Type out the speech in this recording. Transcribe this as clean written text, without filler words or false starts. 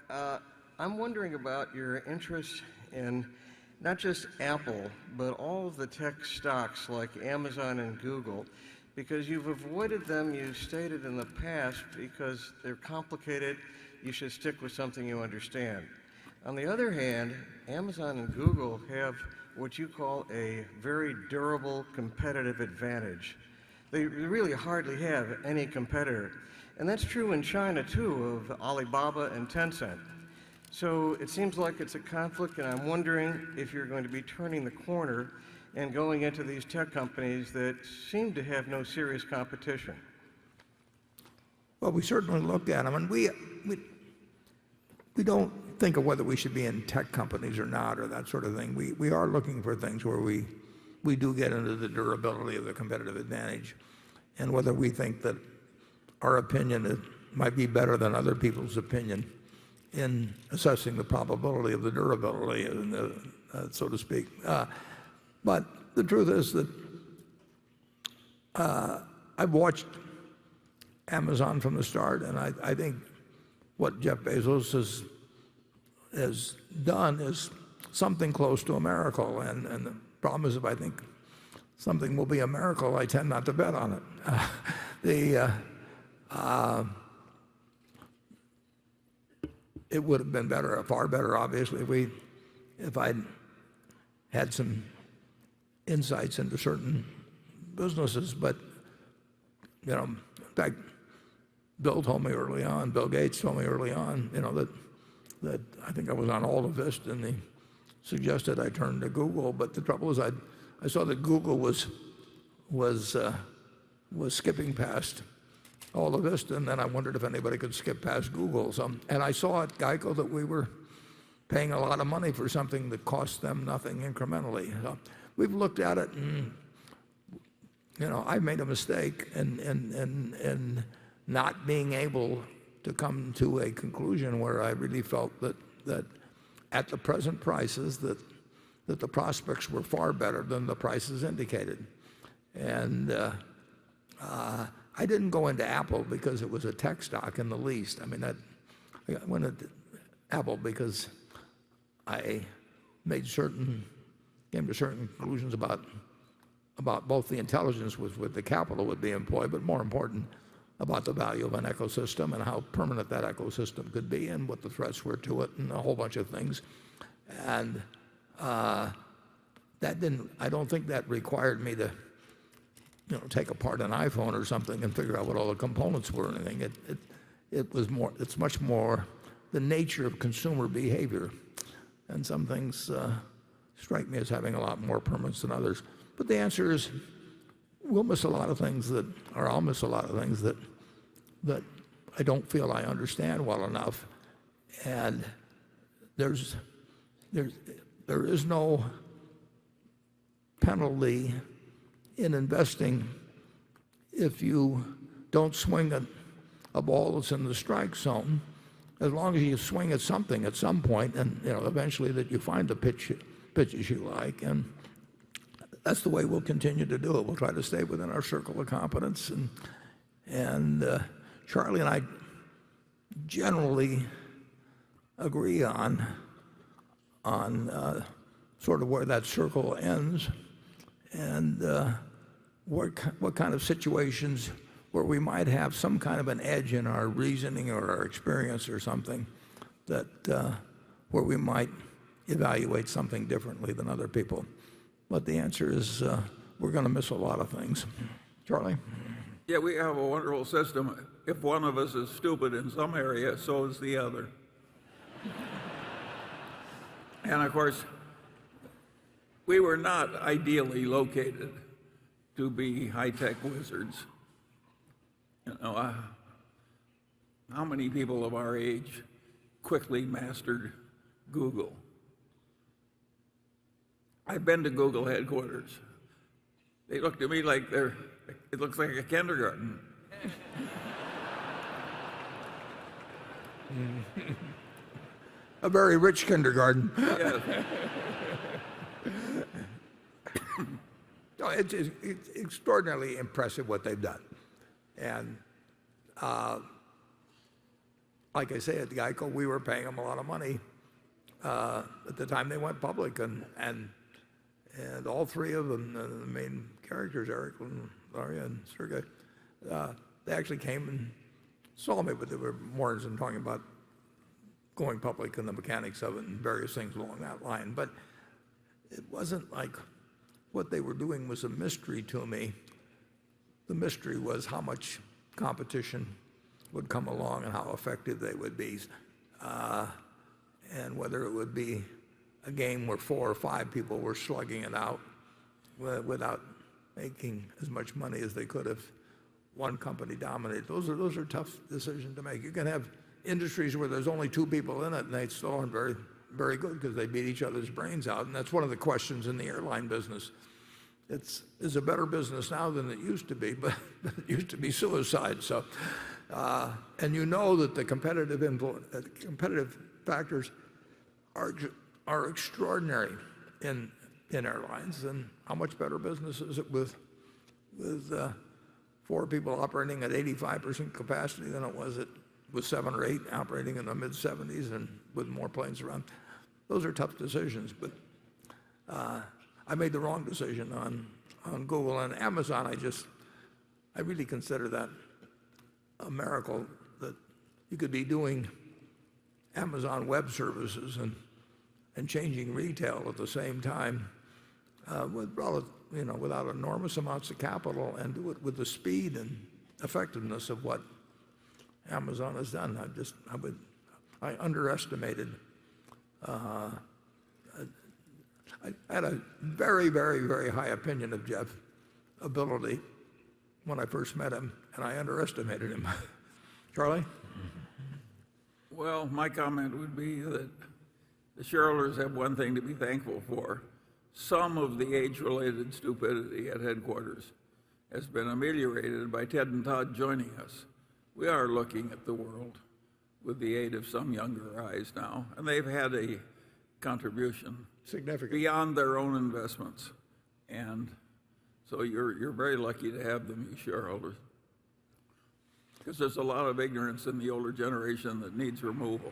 uh, I'm wondering about your interest in not just Apple, but all of the tech stocks like Amazon and Google, because you've avoided them, you've stated in the past, because they're complicated, you should stick with something you understand. On the other hand, Amazon and Google have what you call a very durable competitive advantage. They really hardly have any competitor. And that's true in China, too, of Alibaba and Tencent. So it seems like it's a conflict, and I'm wondering if you're going to be turning the corner and going into these tech companies that seem to have no serious competition. Well, we certainly looked at them, and we don't think of whether we should be in tech companies or not or that sort of thing. We are looking for things where we do get into the durability of the competitive advantage, and whether we think that our opinion might be better than other people's opinion in assessing the probability of the durability, so to speak. But the truth is that I've watched Amazon from the start, and I think what Jeff Bezos has done is something close to a miracle. And the problem is, if I think something will be a miracle, I tend not to bet on it. It would have been better, far better, obviously, if I'd had some insights into certain businesses. But in fact, Bill Gates told me early on, that I think I was on AltaVista, and he suggested I turn to Google. But the trouble is, I saw that Google was skipping past AltaVista, and then I wondered if anybody could skip past Google. And I saw at Geico that we were paying a lot of money for something that cost them nothing incrementally. So we've looked at it, and I made a mistake in not being able to come to a conclusion where I really felt that at the present prices that the prospects were far better than the prices indicated. And I didn't go into Apple because it was a tech stock in the least. I went into Apple because I came to certain conclusions about both the intelligence with the capital would be employed, but more important, about the value of an ecosystem and how permanent that ecosystem could be and what the threats were to it and a whole bunch of things. And I don't think that required me to take apart an iPhone or something and figure out what all the components were or anything. It's much more the nature of consumer behavior. And some things strike me as having a lot more permanence than others. But the answer is, I'll miss a lot of things that I don't feel I understand well enough. And there is no penalty in investing if you don't swing a ball that's in the strike zone, as long as you swing at something at some point, and eventually that you find the pitches you like. And that's the way we'll continue to do it. We'll try to stay within our circle of competence. And Charlie and I generally agree on sort of where that circle ends, and what kind of situations where we might have some kind of an edge in our reasoning or our experience or something, that where we might evaluate something differently than other people. But the answer is we're going to miss a lot of things. Charlie? Yeah, we have a wonderful system. If one of us is stupid in some area, so is the other. And of course, we were not ideally located to be high-tech wizards. How many people of our age quickly mastered Google? I've been to Google headquarters. They look to me like it looks like a kindergarten. A very rich kindergarten. Yes. No, it's extraordinarily impressive what they've done. And like I say, at Geico, we were paying them a lot of money at the time they went public, and all three of them, the main characters, Eric and Larry and Sergey, they actually came and saw me, but they were more than talking about going public and the mechanics of it and various things along that line. But it wasn't like what they were doing was a mystery to me. The mystery was how much competition would come along and how effective they would be, and whether it would be a game where 4 or 5 people were slugging it out without making as much money as they could if one company dominated. Those are tough decisions to make. You can have industries where there's only 2 people in it and they still aren't very, very good because they beat each other's brains out. And that's one of the questions in the airline business. It's a better business now than it used to be, but it used to be suicide. So, and you know that the competitive factors are extraordinary in airlines. And how much better business is it with 4 people operating at 85% capacity than it was with 7 or 8 operating in the mid-70s and with more planes around? Those are tough decisions, but I made the wrong decision on Google and Amazon. I really consider that a miracle that you could be doing Amazon Web Services and changing retail at the same time without enormous amounts of capital, and do it with the speed and effectiveness of what Amazon has done. I underestimated. I had a very, very, very high opinion of Jeff's ability when I first met him, and I underestimated him. Charlie? Well, my comment would be that the shareholders have one thing to be thankful for. Some of the age-related stupidity at headquarters has been ameliorated by Ted and Todd joining us. We are looking at the world with the aid of some younger eyes now, and they've had a contribution Significant. beyond their own investments. And so you're very lucky to have them, you shareholders, because there's a lot of ignorance in the older generation that needs removal.